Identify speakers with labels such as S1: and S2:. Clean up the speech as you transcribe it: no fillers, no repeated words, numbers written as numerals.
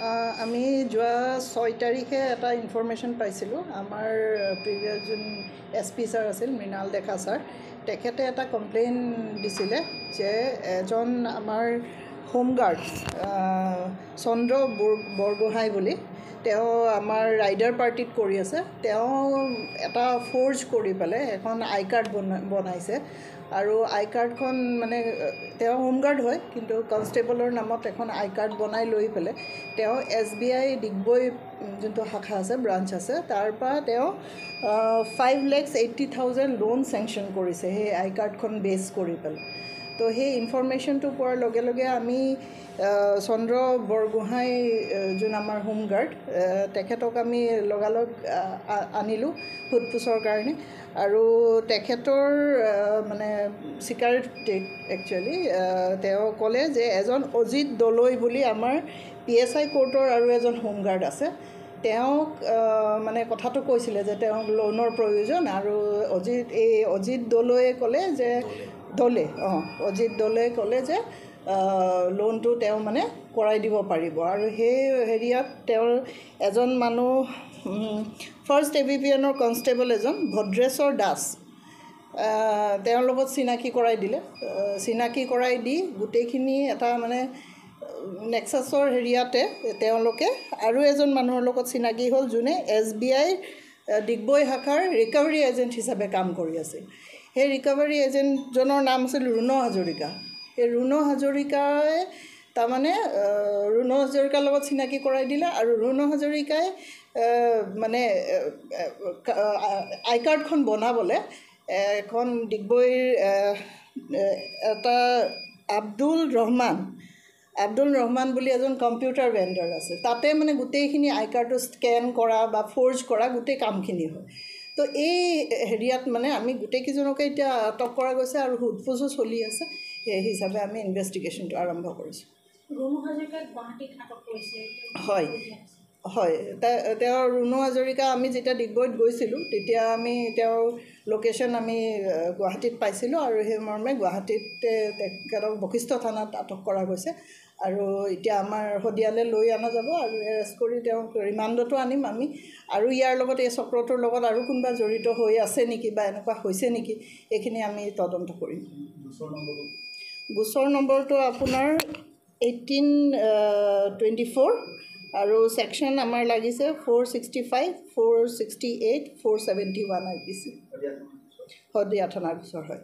S1: আমি যোৱা 6 তাৰিখে এটা ইনফৰমেশ্যন পাইছিলোঁ আমাৰ প্ৰিভিয়াছ যোন SP ছাৰ আছিল মৃণাল ডেকা ছাৰ তেখেতে এটা কমপ্লেইন দিছিলে যে এজন আমাৰ হোমগাৰ্ড চন্দ্ৰ বৰগোহাঁই বুলি তেওঁ আমাৰ ৰাইডাৰ পাৰ্টিত কৰি আছে তেওঁ এটা ফৰ্জ কৰি পেলাই এখন আই কাৰ্ড বনাইছে আৰু আই কাৰ্ডখন মানে তেওঁ হোমগাৰ্ড হয় কিন্তু কনষ্টেবলৰ নামত এখন আই কাৰ্ড বনাই লৈ পেলাই তেওঁ SBI ডিগবৈ যোনটো শাখা আছে ব্ৰাঞ্চ আছে তাৰ পৰা তেওঁ 5,80,000 লোন চেংচন কৰিছে সেই আই কাৰ্ডখন বেছ কৰি পেলাই তো সেই ইনফৰমেশ্যনটো পোৱাৰ লগে লগে আমি চন্দ্ৰ বৰগোহাঁই যোন আমাৰ হোমগাৰ্ড তেখেতক আমি লগালগ আনিলোঁ সোধপোছৰ কাৰণে আৰু তেখেতৰ মানে চিকাৰেট একচুৱেলি তেওঁ ক'লে যে এজন অজিত দলৈ বুলি আমাৰ PSI কোৰ্টৰ আৰু এজন হোমগাৰ্ড আছে তেওঁক মানে কথাটো কৈছিলে যে তেওঁক লোনৰ প্ৰয়োজন আৰু অজিত দলৈয়ে ক'লে যে অজিত দলৈয়ে ক'লে যে লোনটো তেওঁ মানে কৰাই দিব পাৰিব আৰু সেই হেৰিয়াত তেওঁৰ এজন মানুহ ফাৰ্ষ্ট AVPNৰ কনষ্টেবল এজন ভদ্ৰেশ্বৰ দাস তেওঁৰ লগত চিনাকি কৰাই দিলে চিনাকি কৰাই দি গোটেইখিনি এটা মানে নেক্সাছৰ হেৰিয়াতে তেওঁলোকে আৰু এজন মানুহৰ লগত চিনাকি হ'ল যোনে SBI ডিগবৈ শাখাৰ ৰিকভাৰী এজেণ্ট হিচাপে কাম কৰি আছিল সেই ৰিকভাৰী এজেণ্টজনৰ নাম আছিল ৰুণ হাজৰিকা এই ৰুণ হাজৰিকাই তাৰমানে ৰুণ হাজৰিকাৰ লগত চিনাকি কৰাই দিলে আৰু ৰুণ হাজৰিকাই মানে আই কাৰ্ডখন বনাবলৈ এখন ডিগবৈৰ এটা আব্দুল ৰহমান বুলি এজন কম্পিউটাৰ ভেণ্ডাৰ আছে তাতে মানে গোটেইখিনি আই কাৰ্ডটো স্কেন কৰা বা ফৰ্জ কৰা গোটেই কামখিনি হয় তো এই হেৰিয়াত মানে আমি গোটেইকেইজনকে এতিয়া আটক কৰা গৈছে আৰু সোধপোছো চলি আছে সেই হিচাপে আমি ইনভেষ্টিগেশ্যনটো আৰম্ভ কৰিছোঁ হয় তেওঁ ৰুণ হাজৰিকা আমি যেতিয়া ডিগবৈত গৈছিলোঁ তেতিয়া আমি তেওঁৰ লোকেশ্যন আমি গুৱাহাটীত পাইছিলোঁ আৰু সেই মৰ্মে গুৱাহাটীত তেখেতক বশিষ্ঠ থানাত আটক কৰা গৈছে আৰু এতিয়া আমাৰ শদিয়ালৈ লৈ অনা যাব আৰু এৰেষ্ট কৰি তেওঁক ৰিমাণ্ডতো আনিম আমি আৰু ইয়াৰ লগত এই চক্ৰটোৰ লগত আৰু কোনোবা জড়িত হৈ আছে নেকি বা এনেকুৱা হৈছে নেকি এইখিনি আমি তদন্ত কৰিম গোচৰ নম্বৰটো আপোনাৰ 1824 আৰু ছেকশ্যন আমাৰ লাগিছে 465, 468, 471 IPC শদিয়া থানাৰ গোচৰ হয়